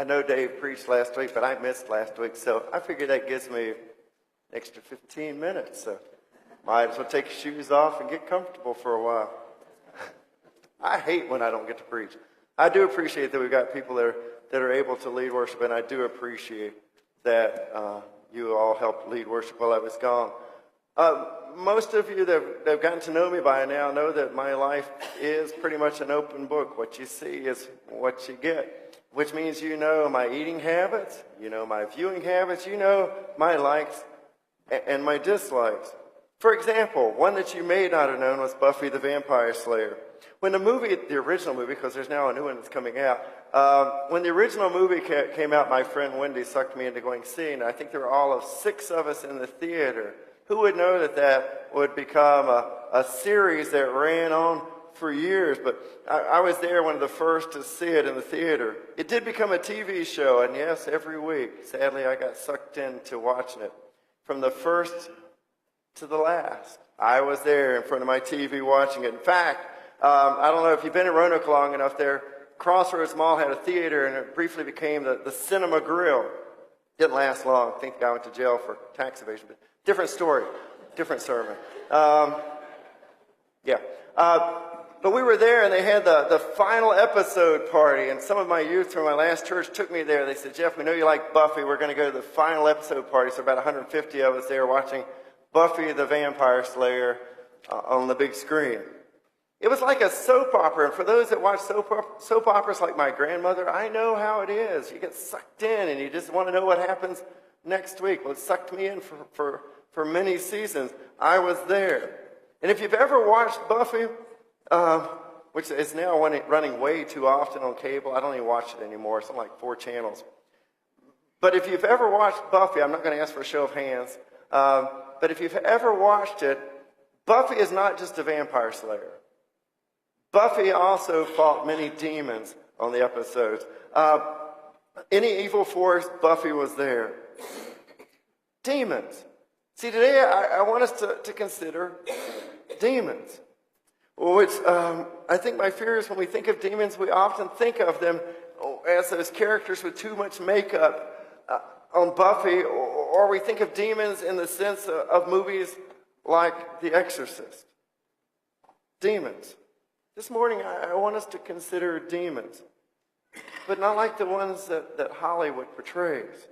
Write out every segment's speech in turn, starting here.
I know Dave preached last week, but I missed last week, so I figured that gives me an extra 15 minutes. So might as well take your shoes off and get comfortable for a while. I hate when I don't get to preach. I do appreciate that we've got people that are able to lead worship, and I do appreciate that you all helped lead worship while I was gone. Most of you that have gotten to know me by now know that my life is pretty much an open book. What you see is what you get, which means you know my eating habits, you know my viewing habits, you know my likes and my dislikes. For example, one that you may not have known was Buffy the Vampire Slayer. When the original movie, because there's now a new one that's coming out, when the original movie came out, my friend Wendy sucked me into going seeing it. I think there were all of 6 of us in the theater. Who would know that that would become a series that ran on for years? But I was there, one of the first to see it in the theater. It did become a TV show, and yes, every week. Sadly, I got sucked into watching it. From the first to the last, I was there in front of my TV watching it. In fact, I don't know if you've been in Roanoke long enough there, Crossroads Mall had a theater, and it briefly became the Cinema Grill. Didn't last long. I think the guy went to jail for tax evasion, but different story, different sermon. But we were there, and they had the final episode party, and some of my youth from my last church took me there. They said, Jeff, we know you like Buffy. We're going to go to the final episode party. So about 150 of us there watching Buffy the Vampire Slayer on the big screen. It was like a soap opera, and for those that watch soap operas like my grandmother, I know how it is. You get sucked in, and you just want to know what happens next week. Well, it sucked me in for many seasons. I was there. And if you've ever watched Buffy, which is now running way too often on cable, I don't even watch it anymore. It's on like 4 channels. But if you've ever watched Buffy, I'm not going to ask for a show of hands, but if you've ever watched it, Buffy is not just a vampire slayer. Buffy also fought many demons on the episodes. Any evil force, Buffy was there. Demons. See, today I want us to consider demons. Which I think my fear is when we think of demons, we often think of them as those characters with too much makeup on Buffy, or we think of demons in the sense of movies like The Exorcist. Demons. This morning, I want us to consider demons, but not like the ones that Hollywood portrays,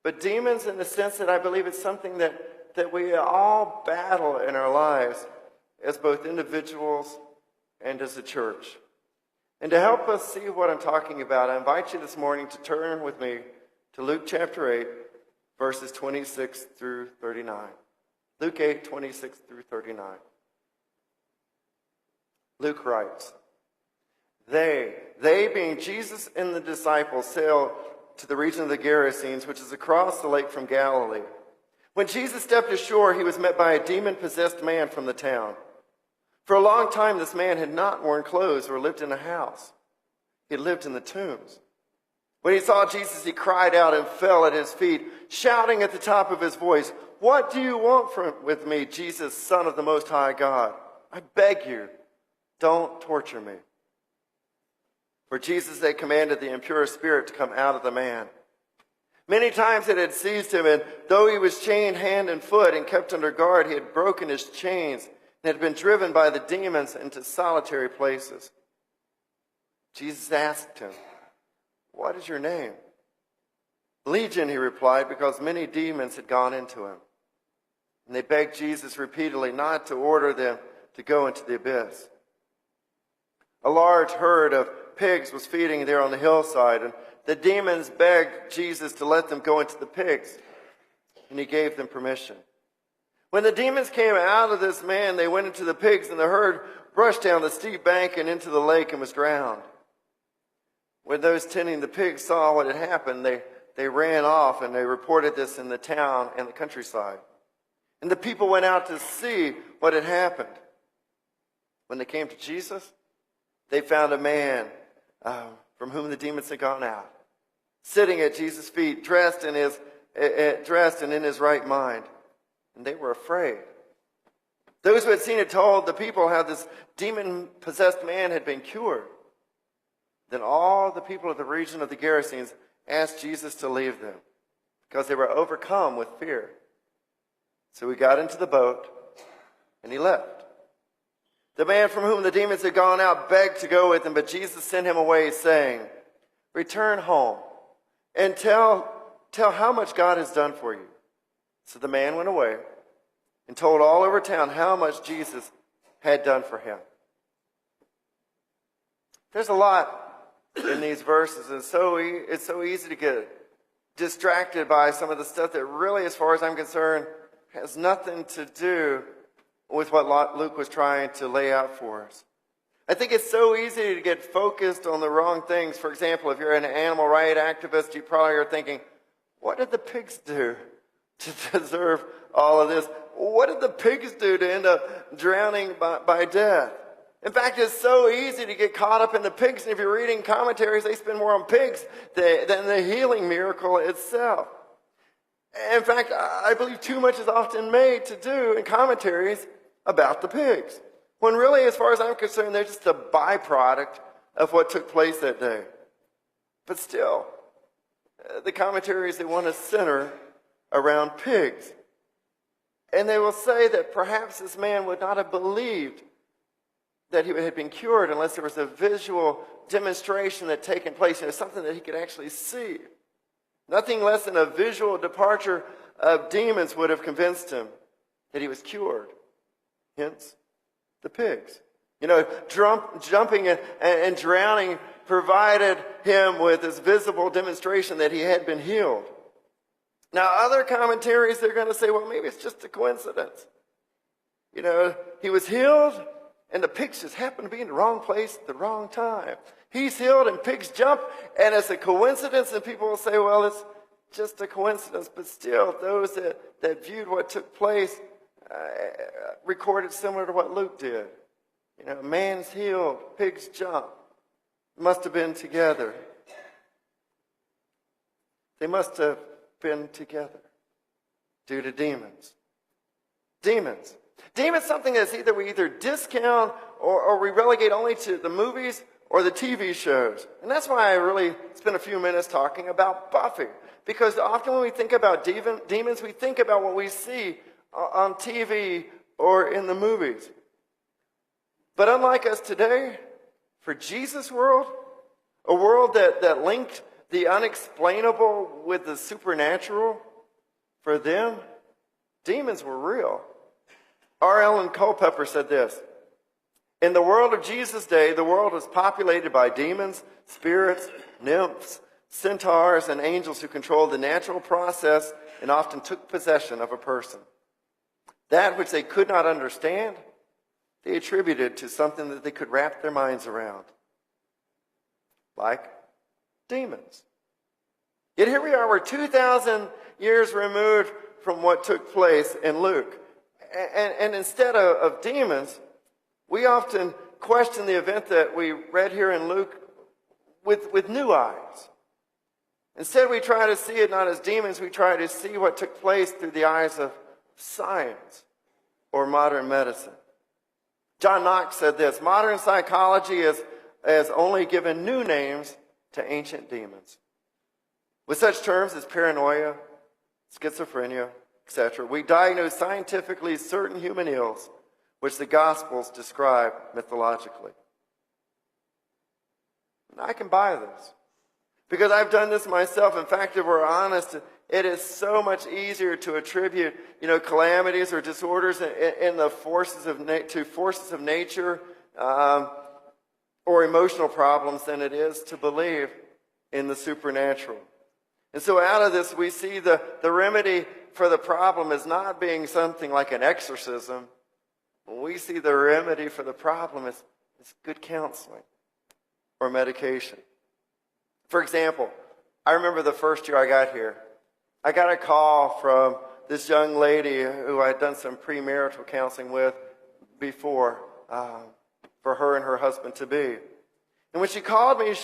but demons in the sense that I believe it's something that we all battle in our lives as both individuals and as a church. And to help us see what I'm talking about, I invite you this morning to turn with me to Luke chapter 8, verses 26 through 39. Luke 8, 26 through 39. Luke writes, They being Jesus and the disciples, sailed to the region of the Gerasenes, which is across the lake from Galilee. When Jesus stepped ashore, he was met by a demon-possessed man from the town. For a long time, this man had not worn clothes or lived in a house. He lived in the tombs. When he saw Jesus, he cried out and fell at his feet, shouting at the top of his voice, "What do you want with me, Jesus, Son of the Most High God? I beg you, don't torture me." For Jesus had commanded the impure spirit to come out of the man. Many times it had seized him, and though he was chained hand and foot and kept under guard, he had broken his chains and had been driven by the demons into solitary places. Jesus asked him, "What is your name?" "Legion," he replied, because many demons had gone into him. And they begged Jesus repeatedly not to order them to go into the abyss. A large herd of pigs was feeding there on the hillside, and the demons begged Jesus to let them go into the pigs, and he gave them permission. When the demons came out of this man, they went into the pigs, and the herd rushed down the steep bank and into the lake and was drowned. When those tending the pigs saw what had happened, they ran off, and they reported this in the town and the countryside. And the people went out to see what had happened. When they came to Jesus, they found a man from whom the demons had gone out, sitting at Jesus' feet, dressed and in his right mind. And they were afraid. Those who had seen it told the people how this demon-possessed man had been cured. Then all the people of the region of the Gerasenes asked Jesus to leave them because they were overcome with fear. So he got into the boat and he left. The man from whom the demons had gone out begged to go with him, but Jesus sent him away, saying, "Return home and tell how much God has done for you." So the man went away and told all over town how much Jesus had done for him. There's a lot in these verses, and it's so easy to get distracted by some of the stuff that really, as far as I'm concerned, has nothing to do with what Luke was trying to lay out for us. I think it's so easy to get focused on the wrong things. For example, if you're an animal rights activist, you probably are thinking, what did the pigs do to deserve all of this? What did the pigs do to end up drowning by death? In fact, it's so easy to get caught up in the pigs, and if you're reading commentaries, they spend more on pigs than the healing miracle itself. In fact, I believe too much is often made to do in commentaries about the pigs, when really, as far as I'm concerned, they're just a byproduct of what took place that day. But still, the commentaries, they want to center around pigs. And they will say that perhaps this man would not have believed that he had been cured unless there was a visual demonstration that had taken place, something that he could actually see. Nothing less than a visual departure of demons would have convinced him that he was cured. Hence, the pigs. Jumping and drowning provided him with this visible demonstration that he had been healed. Now, other commentaries, they're going to say, well, maybe it's just a coincidence. He was healed, and the pigs just happened to be in the wrong place at the wrong time. He's healed and pigs jump, and it's a coincidence, and people will say, well, it's just a coincidence. But still, those that viewed what took place recorded similar to what Luke did. Man's healed, pigs jump. Must have been together. They must have been together due to demons. Demons. Demons, something that's either we discount or we relegate only to the movies or the TV shows. And that's why I really spent a few minutes talking about Buffy. Because often when we think about demons, we think about what we see on TV or in the movies. But unlike us today, for Jesus' world, a world that linked the unexplainable with the supernatural, for them, demons were real. R. Ellen Culpepper said this: in the world of Jesus' day, the world was populated by demons, spirits, nymphs, centaurs, and angels who controlled the natural process and often took possession of a person. That which they could not understand, they attributed to something that they could wrap their minds around, like demons. Yet here we are, we're 2,000 years removed from what took place in Luke. And instead of demons, we often question the event that we read here in Luke with new eyes. Instead, we try to see it not as demons, we try to see what took place through the eyes of science or modern medicine. John Knox said this: modern psychology has only given new names to ancient demons. With such terms as paranoia, schizophrenia, etc., we diagnose scientifically certain human ills which the Gospels describe mythologically. And I can buy this, because I've done this myself. In fact, if we're honest, it is so much easier to attribute, calamities or disorders in the forces of nature or emotional problems than it is to believe in the supernatural. And so out of this, we see the remedy for the problem is not being something like an exorcism. We see the remedy for the problem is good counseling or medication. For example, I remember the first year I got here, I got a call from this young lady who I had done some premarital counseling with before for her and her husband-to-be. And when she called me,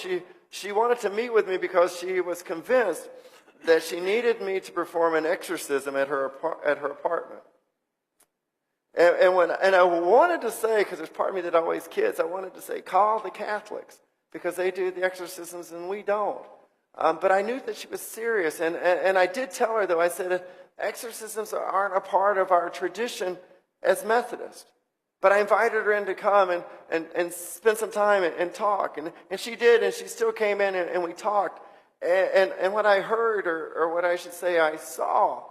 she wanted to meet with me because she was convinced that she needed me to perform an exorcism at her apartment. And I wanted to say, because there's part of me that always kids, I wanted to say, call the Catholics. because they do the exorcisms and we don't. But I knew that she was serious. And I did tell her, though, I said, exorcisms aren't a part of our tradition as Methodists. But I invited her in to come and spend some time and talk. And she did, and she still came in and we talked. And what I heard, or what I should say I saw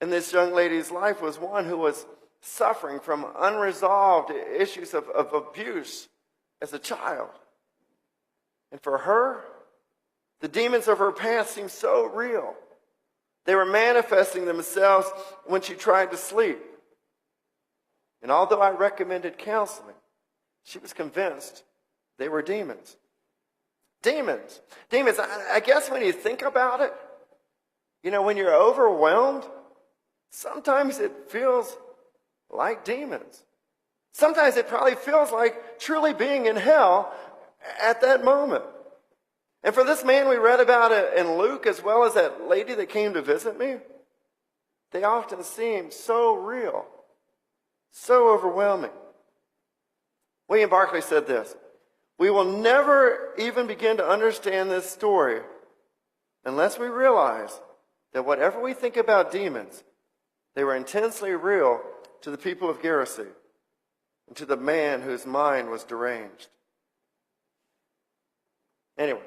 in this young lady's life, was one who was suffering from unresolved issues of abuse as a child. And for her, the demons of her past seemed so real. They were manifesting themselves when she tried to sleep. And although I recommended counseling, she was convinced they were demons. Demons. Demons. I guess when you think about it, when you're overwhelmed, sometimes it feels like demons. Sometimes it probably feels like truly being in hell at that moment. And for this man we read about in Luke, as well as that lady that came to visit me, they often seem so real, so overwhelming. William Barclay said this: "We will never even begin to understand this story unless we realize that whatever we think about demons, they were intensely real to the people of Gerasene and to the man whose mind was deranged." Anyway,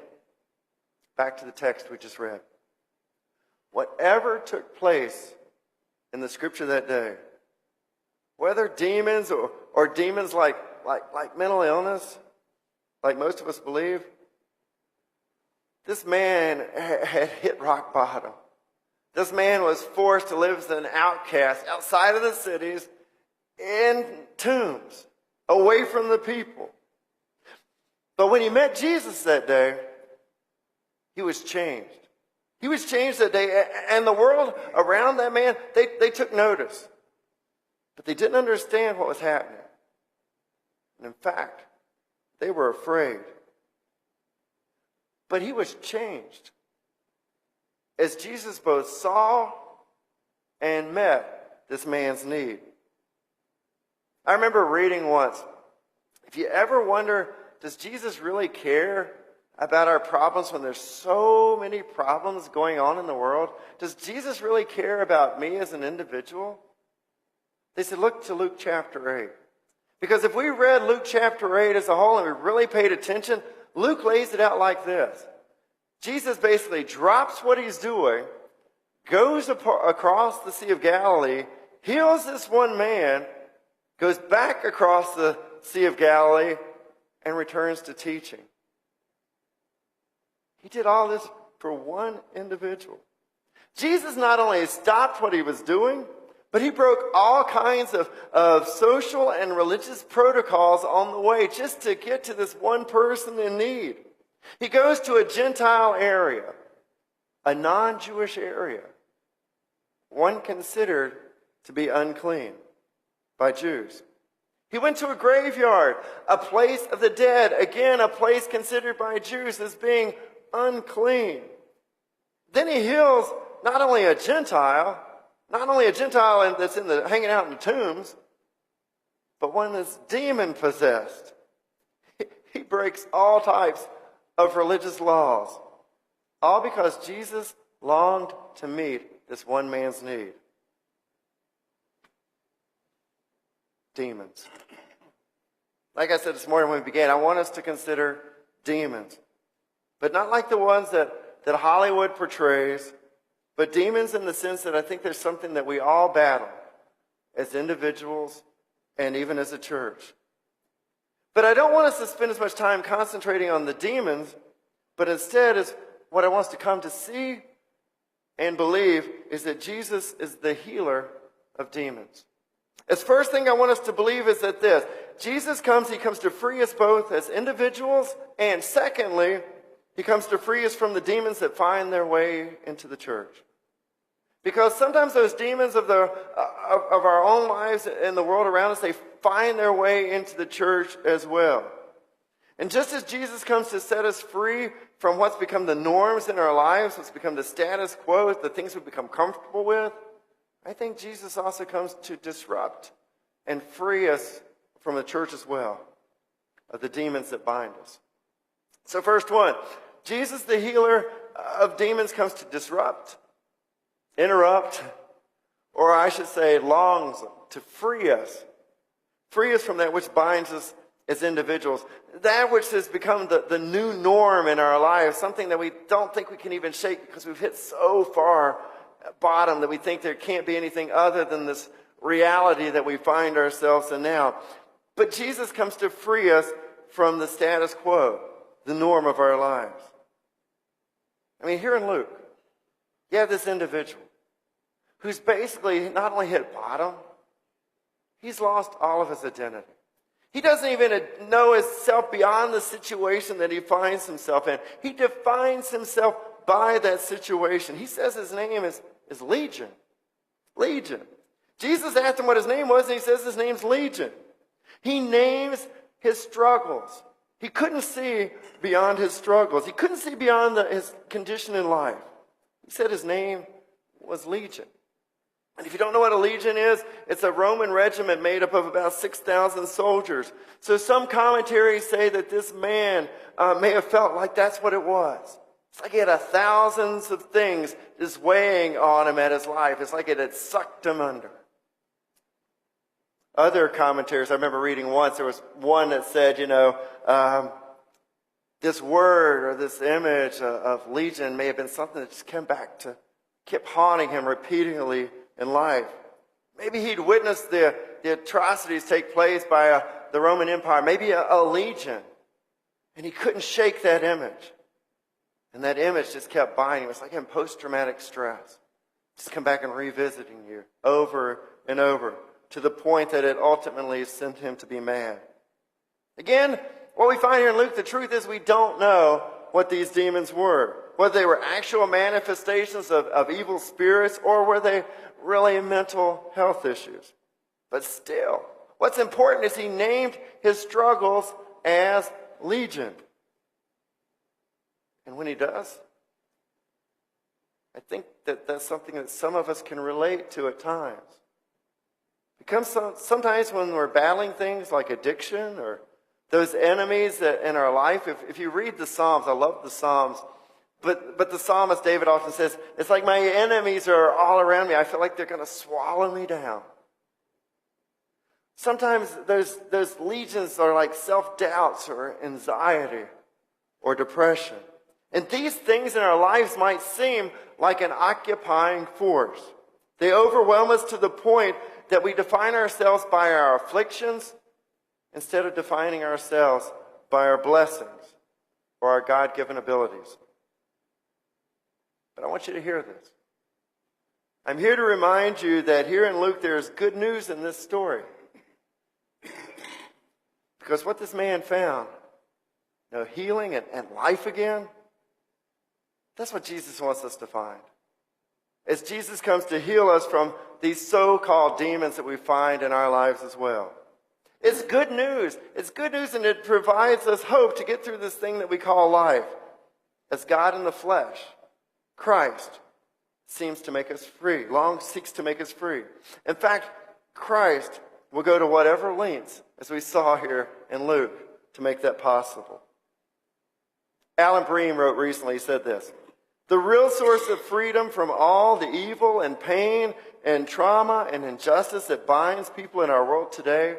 back to the text we just read. Whatever took place in the scripture that day, whether demons or demons like mental illness, like most of us believe, this man had hit rock bottom. This man was forced to live as an outcast outside of the cities, in tombs, away from the people. But when he met Jesus that day, he was changed. He was changed that day, and the world around that man, they took notice. But they didn't understand what was happening. And in fact, they were afraid. But he was changed as Jesus both saw and met this man's need. I remember reading once, if you ever wonder, does Jesus really care about our problems when there's so many problems going on in the world? Does Jesus really care about me as an individual? They said, look to Luke chapter 8. Because if we read Luke chapter 8 as a whole and we really paid attention, Luke lays it out like this. Jesus basically drops what he's doing, goes across the Sea of Galilee, heals this one man, goes back across the Sea of Galilee, and returns to teaching. He did all this for one individual. Jesus not only stopped what he was doing, but he broke all kinds of social and religious protocols on the way just to get to this one person in need. He goes to a Gentile area, a non-Jewish area, one considered to be unclean by Jews. He went to a graveyard, a place of the dead, again, a place considered by Jews as being unclean. Then he heals not only a Gentile that's hanging out in the tombs, but one that's demon-possessed. He breaks all types of religious laws, all because Jesus longed to meet this one man's need. Demons. Like I said this morning when we began, I want us to consider demons. But not like the ones that Hollywood portrays, but demons in the sense that I think there's something that we all battle as individuals and even as a church. But I don't want us to spend as much time concentrating on the demons, but instead is what I want us to come to see and believe is that Jesus is the healer of demons. The first thing I want us to believe is that this: Jesus comes, he comes to free us both as individuals, and secondly, he comes to free us from the demons that find their way into the church. Because sometimes those demons of our own lives and the world around us, they find their way into the church as well. And just as Jesus comes to set us free from what's become the norms in our lives, what's become the status quo, the things we've become comfortable with, I think Jesus also comes to disrupt and free us from the church as well, of the demons that bind us. So first one, Jesus, the healer of demons, comes to disrupt, interrupt, or I should say longs to free us from that which binds us as individuals, that which has become the new norm in our lives, something that we don't think we can even shake because we've hit so far bottom that we think there can't be anything other than this reality that we find ourselves in now. But Jesus comes to free us from the status quo, the norm of our lives. I mean, here in Luke, you have this individual who's basically not only hit bottom, he's lost all of his identity. He doesn't even know himself beyond the situation that he finds himself in. He defines himself by that situation. He says his name is Legion. Legion. Jesus asked him what his name was, and he says his name's Legion. He names his struggles. He couldn't see beyond his struggles. He couldn't see beyond his condition in life. He said his name was Legion. And if you don't know what a legion is, it's a Roman regiment made up of about 6,000 soldiers. So some commentaries say that this man may have felt like that's what it was. It's like he had thousands of things just weighing on him at his life. It's like it had sucked him under. Other commentaries, I remember reading once, there was one that said, this word or this image of legion may have been something that just kept haunting him repeatedly in life. Maybe he'd witnessed the atrocities take place by the Roman Empire, maybe a legion, and he couldn't shake that image. And that image just kept binding him. It's like having post-traumatic stress. Just come back and revisiting you over and over to the point that it ultimately sent him to be mad. Again, what we find here in Luke, the truth is we don't know what these demons were. Whether they were actual manifestations of evil spirits or were they really mental health issues. But still, what's important is he named his struggles as Legion. And when he does, I think that that's something that some of us can relate to at times. Because sometimes when we're battling things like addiction or those enemies that in our life, if you read the Psalms, I love the Psalms, but the psalmist David often says, it's like my enemies are all around me. I feel like they're going to swallow me down. Sometimes those legions are like self-doubts or anxiety or depression. And these things in our lives might seem like an occupying force. They overwhelm us to the point that we define ourselves by our afflictions instead of defining ourselves by our blessings or our God-given abilities. But I want you to hear this. I'm here to remind you that here in Luke there is good news in this story. Because what this man found, healing and life again, that's what Jesus wants us to find. As Jesus comes to heal us from these so-called demons that we find in our lives as well. It's good news. It's good news, and it provides us hope to get through this thing that we call life. As God in the flesh, Christ seeks to make us free. In fact, Christ will go to whatever lengths, as we saw here in Luke, to make that possible. Alan Bream wrote recently, he said this, the real source of freedom from all the evil and pain and trauma and injustice that binds people in our world today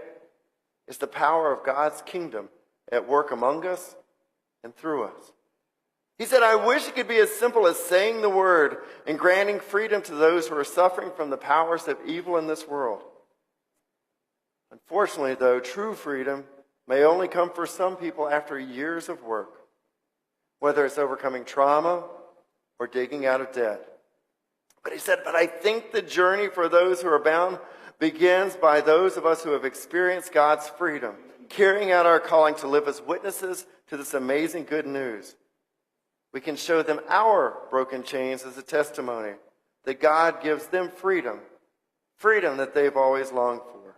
is the power of God's kingdom at work among us and through us. He said, I wish it could be as simple as saying the word and granting freedom to those who are suffering from the powers of evil in this world. Unfortunately, though, true freedom may only come for some people after years of work, whether it's overcoming trauma or digging out of debt. But he said, but I think the journey for those who are bound begins by those of us who have experienced God's freedom, carrying out our calling to live as witnesses to this amazing good news. We can show them our broken chains as a testimony that God gives them freedom that they've always longed for.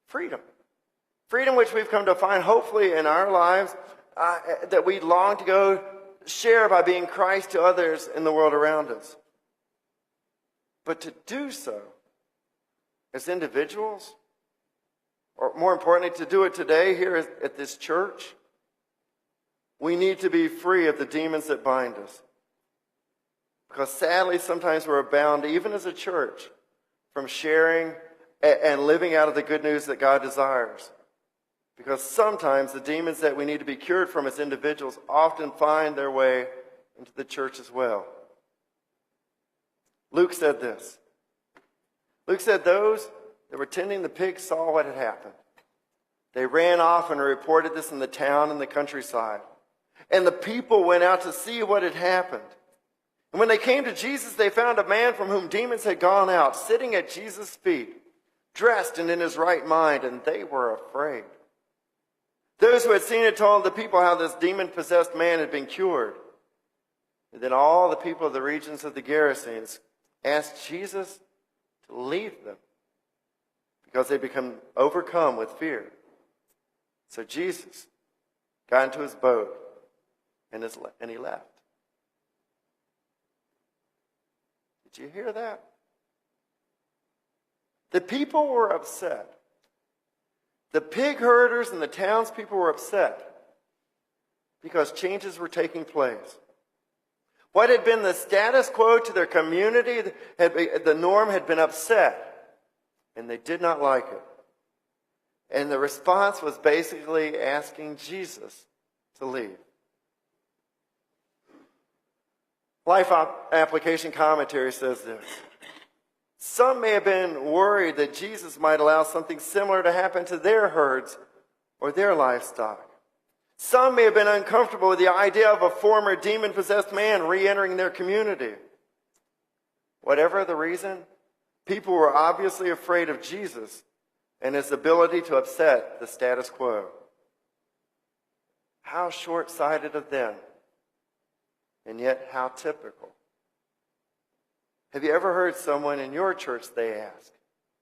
Freedom which we've come to find hopefully in our lives that we long to go share by being Christ to others in the world around us. But to do so as individuals, or more importantly, to do it today here at this church, We need to be free of the demons that bind us. Because sadly, sometimes we're bound, even as a church, from sharing and living out of the good news that God desires. Because sometimes the demons that we need to be cured from as individuals often find their way into the church as well. Luke said this. Luke said those that were tending the pigs saw what had happened. They ran off and reported this in the town and the countryside. And the people went out to see what had happened. And when they came to Jesus, they found a man from whom demons had gone out, sitting at Jesus' feet, dressed and in his right mind, and they were afraid. Those who had seen it told the people how this demon-possessed man had been cured. And then all the people of the regions of the Gerasenes asked Jesus to leave them because they become overcome with fear. So Jesus got into his boat and he left. Did you hear that? The people were upset. The pig herders and the townspeople were upset because changes were taking place. What had been the status quo to their community, the norm, had been upset, and they did not like it. And the response was basically asking Jesus to leave. Life Application Commentary says this. Some may have been worried that Jesus might allow something similar to happen to their herds or their livestock. Some may have been uncomfortable with the idea of a former demon-possessed man re-entering their community. Whatever the reason, people were obviously afraid of Jesus and his ability to upset the status quo. How short-sighted of them, and yet how typical. Have you ever heard someone in your church, they ask,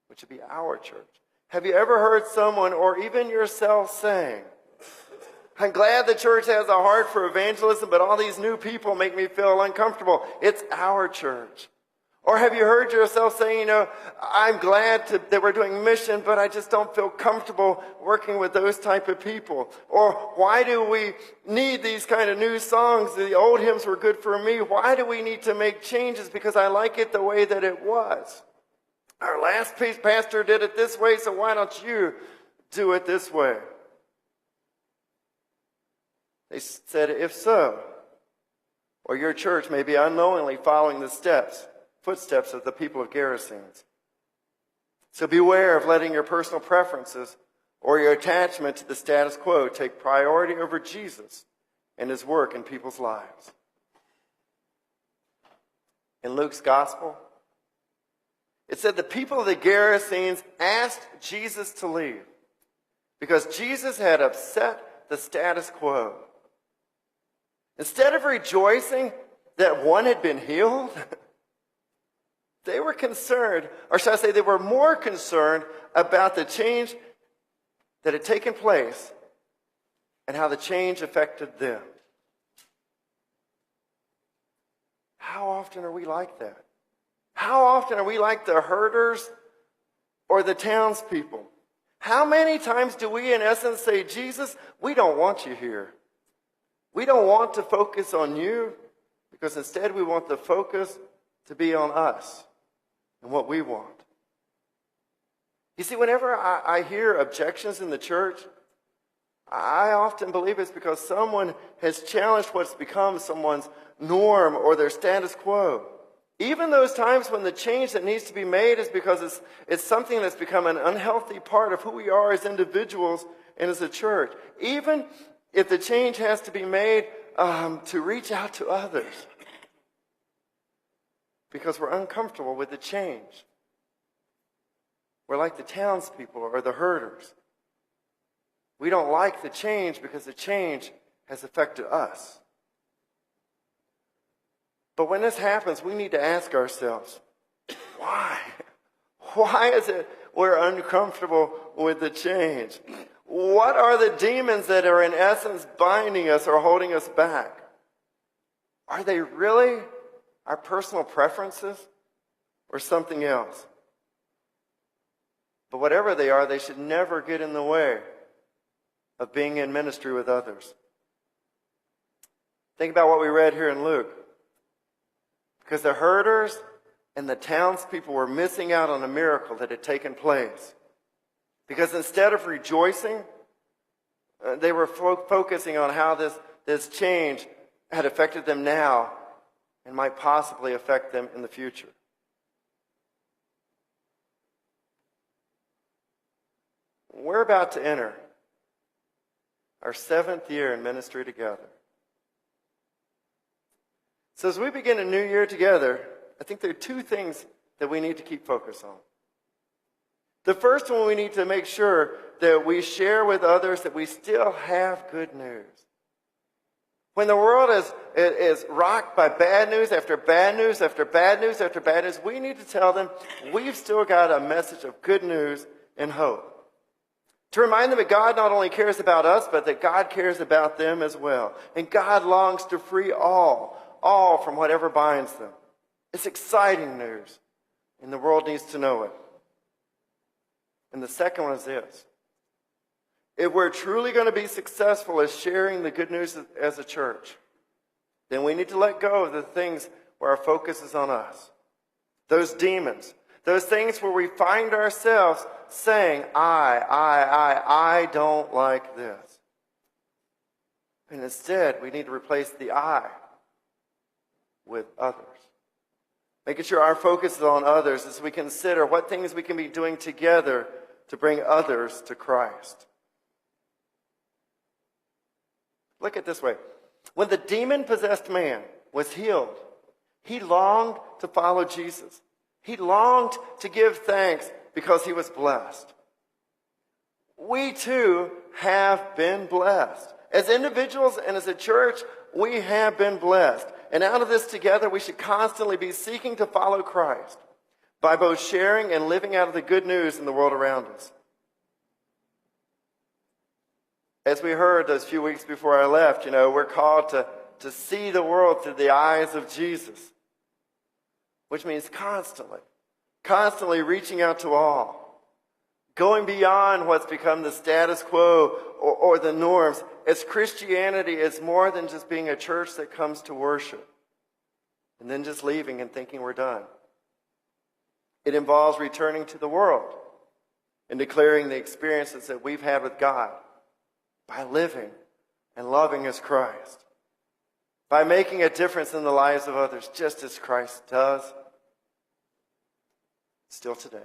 which would be our church, have you ever heard someone or even yourself saying, I'm glad the church has a heart for evangelism, but all these new people make me feel uncomfortable. It's our church. Or have you heard yourself saying, I'm glad that we're doing mission, but I just don't feel comfortable working with those type of people. Or why do we need these kind of new songs? The old hymns were good for me. Why do we need to make changes? Because I like it the way that it was. Our last pastor did it this way, so why don't you do it this way? They said, if so, or your church may be unknowingly following the footsteps of the people of Gerasenes. So beware of letting your personal preferences or your attachment to the status quo take priority over Jesus and his work in people's lives. In Luke's gospel, it said the people of the Gerasenes asked Jesus to leave because Jesus had upset the status quo. Instead of rejoicing that one had been healed, they were concerned, or should I say they were more concerned about the change that had taken place and how the change affected them. How often are we like that? How often are we like the herders or the townspeople? How many times do we, in essence, say, Jesus, we don't want you here. We don't want to focus on you because instead we want the focus to be on us and what we want. You see, whenever I hear objections in the church, I often believe it's because someone has challenged what's become someone's norm or their status quo. Even those times when the change that needs to be made is because it's something that's become an unhealthy part of who we are as individuals and as a church. Even if the change has to be made to reach out to others because we're uncomfortable with the change. We're like the townspeople or the herders. We don't like the change because the change has affected us. But when this happens, we need to ask ourselves, why? Why is it we're uncomfortable with the change? What are the demons that are in essence binding us or holding us back? Are they really our personal preferences or something else? But whatever they are, they should never get in the way of being in ministry with others. Think about what we read here in Luke. Because the herders and the townspeople were missing out on a miracle that had taken place. Because instead of rejoicing, they were focusing on how this change had affected them now and might possibly affect them in the future. We're about to enter our 7th year in ministry together. So as we begin a new year together, I think there are 2 things that we need to keep focus on. The first one, we need to make sure that we share with others that we still have good news. When the world is rocked by bad news after bad news after bad news after bad news, we need to tell them we've still got a message of good news and hope. To remind them that God not only cares about us, but that God cares about them as well. And God longs to free all from whatever binds them. It's exciting news, and the world needs to know it. And the second one is this. If we're truly going to be successful as sharing the good news as a church, then we need to let go of the things where our focus is on us. Those demons, those things where we find ourselves saying, I don't like this. And instead, we need to replace the I with others. Making sure our focus is on others as we consider what things we can be doing together to bring others to Christ. Look at it this way. When the demon-possessed man was healed, he longed to follow Jesus. He longed to give thanks because he was blessed. We too have been blessed. As individuals and as a church, we have been blessed. And out of this together, we should constantly be seeking to follow Christ by both sharing and living out of the good news in the world around us. As we heard those few weeks before I left, we're called to see the world through the eyes of Jesus, which means constantly reaching out to all, going beyond what's become the status quo or the norms, as Christianity is more than just being a church that comes to worship and then just leaving and thinking we're done. It involves returning to the world and declaring the experiences that we've had with God by living and loving as Christ, by making a difference in the lives of others just as Christ does still today.